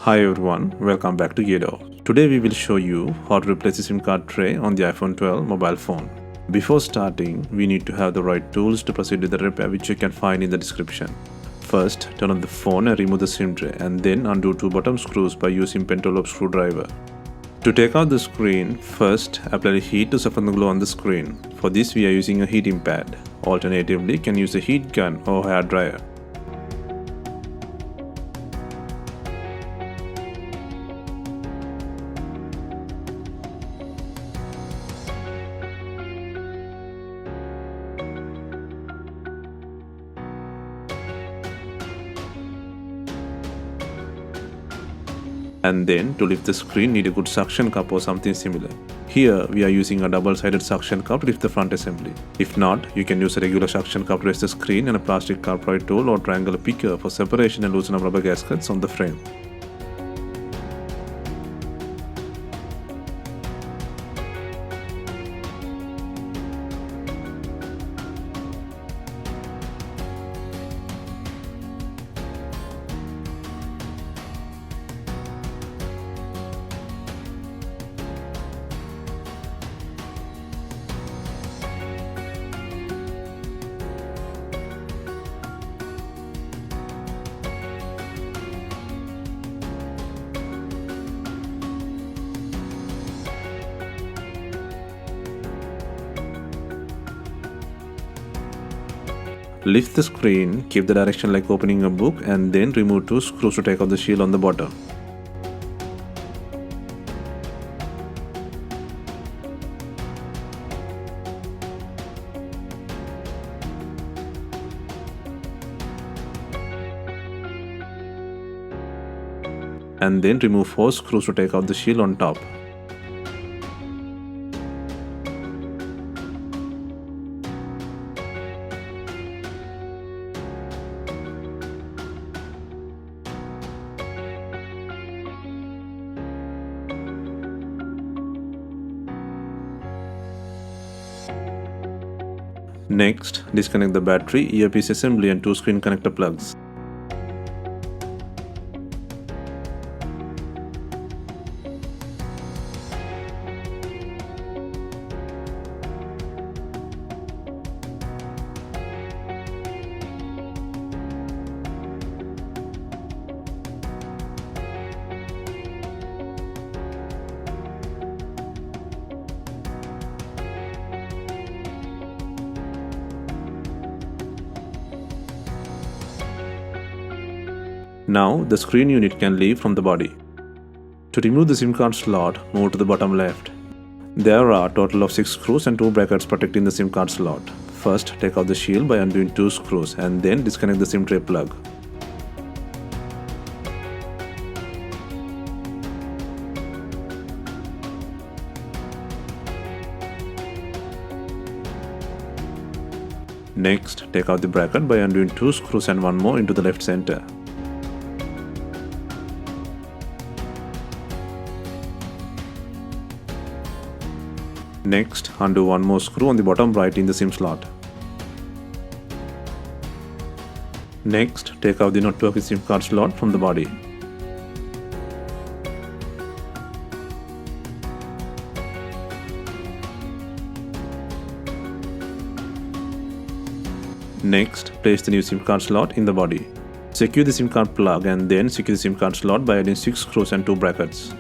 Hi everyone, welcome back to DYOR. Today we will show you how to replace the SIM card tray on the iPhone 12 mobile phone. Before starting, we need to have the right tools to proceed with the repair, which you can find in the description. First, turn on the phone and remove the SIM tray, and then undo two bottom screws by using pentalobe screwdriver. To take out the screen, first apply heat to soften the glow on the screen. For this we are using a heating pad. Alternatively, you can use a heat gun or hair dryer. And then to lift the screen, need a good suction cup or something similar. Here we are using a double-sided suction cup to lift the front assembly. If not, you can use a regular suction cup to raise the screen and a plastic cartwright tool or triangular picker for separation and loosen up rubber gaskets on the frame. Lift the screen, keep the direction like opening a book, and then remove two screws to take off the shield on the bottom. And then remove four screws to take out the shield on top. Next, disconnect the battery, earpiece assembly and two screen connector plugs. Now, the screen unit can leave from the body. To remove the SIM card slot, move to the bottom left. There are a total of 6 screws and 2 brackets protecting the SIM card slot. First, take out the shield by undoing 2 screws and then disconnect the SIM tray plug. Next, take out the bracket by undoing 2 screws and 1 more into the left center. Next, undo 1 more screw on the bottom right in the SIM slot. Next, take out the not working SIM card slot from the body. Next, place the new SIM card slot in the body. Secure the SIM card plug and then secure the SIM card slot by adding 6 screws and 2 brackets.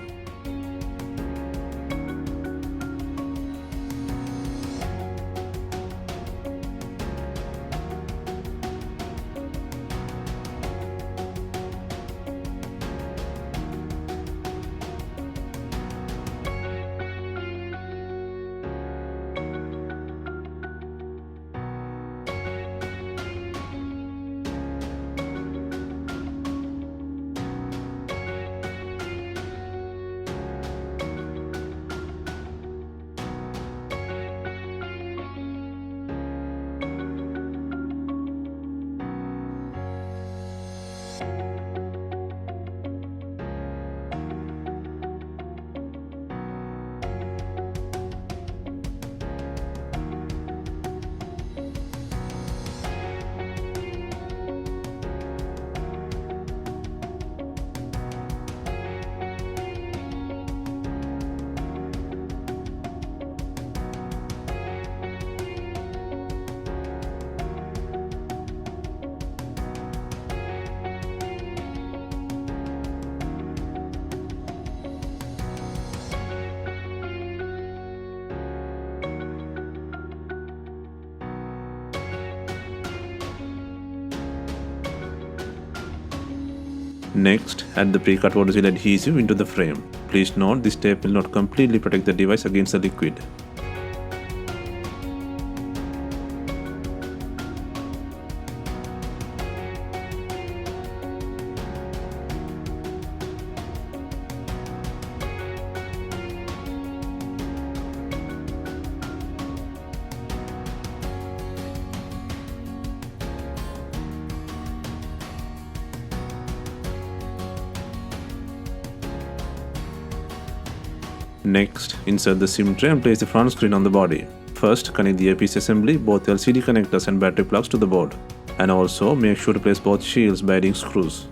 Next, add the pre-cut water-seal adhesive into the frame. Please note this tape will not completely protect the device against the liquid. Next, insert the SIM tray and place the front screen on the body. First, connect the earpiece assembly, both LCD connectors and battery plugs to the board. And also, make sure to place both shields by adding screws.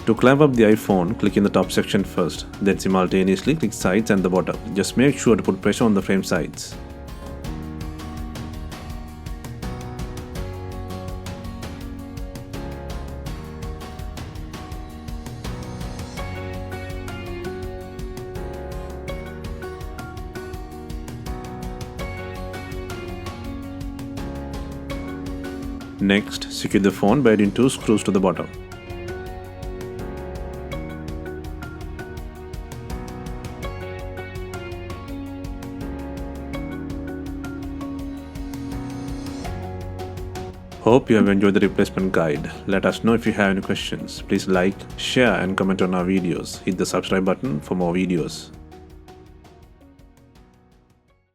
To clamp up the iPhone, click in the top section first, then simultaneously click sides and the bottom. Just make sure to put pressure on the frame sides. Next, secure the phone by adding 2 screws to the bottom. Hope you have enjoyed the replacement guide. Let us know if you have any questions. Please like, share and comment on our videos. Hit the subscribe button for more videos.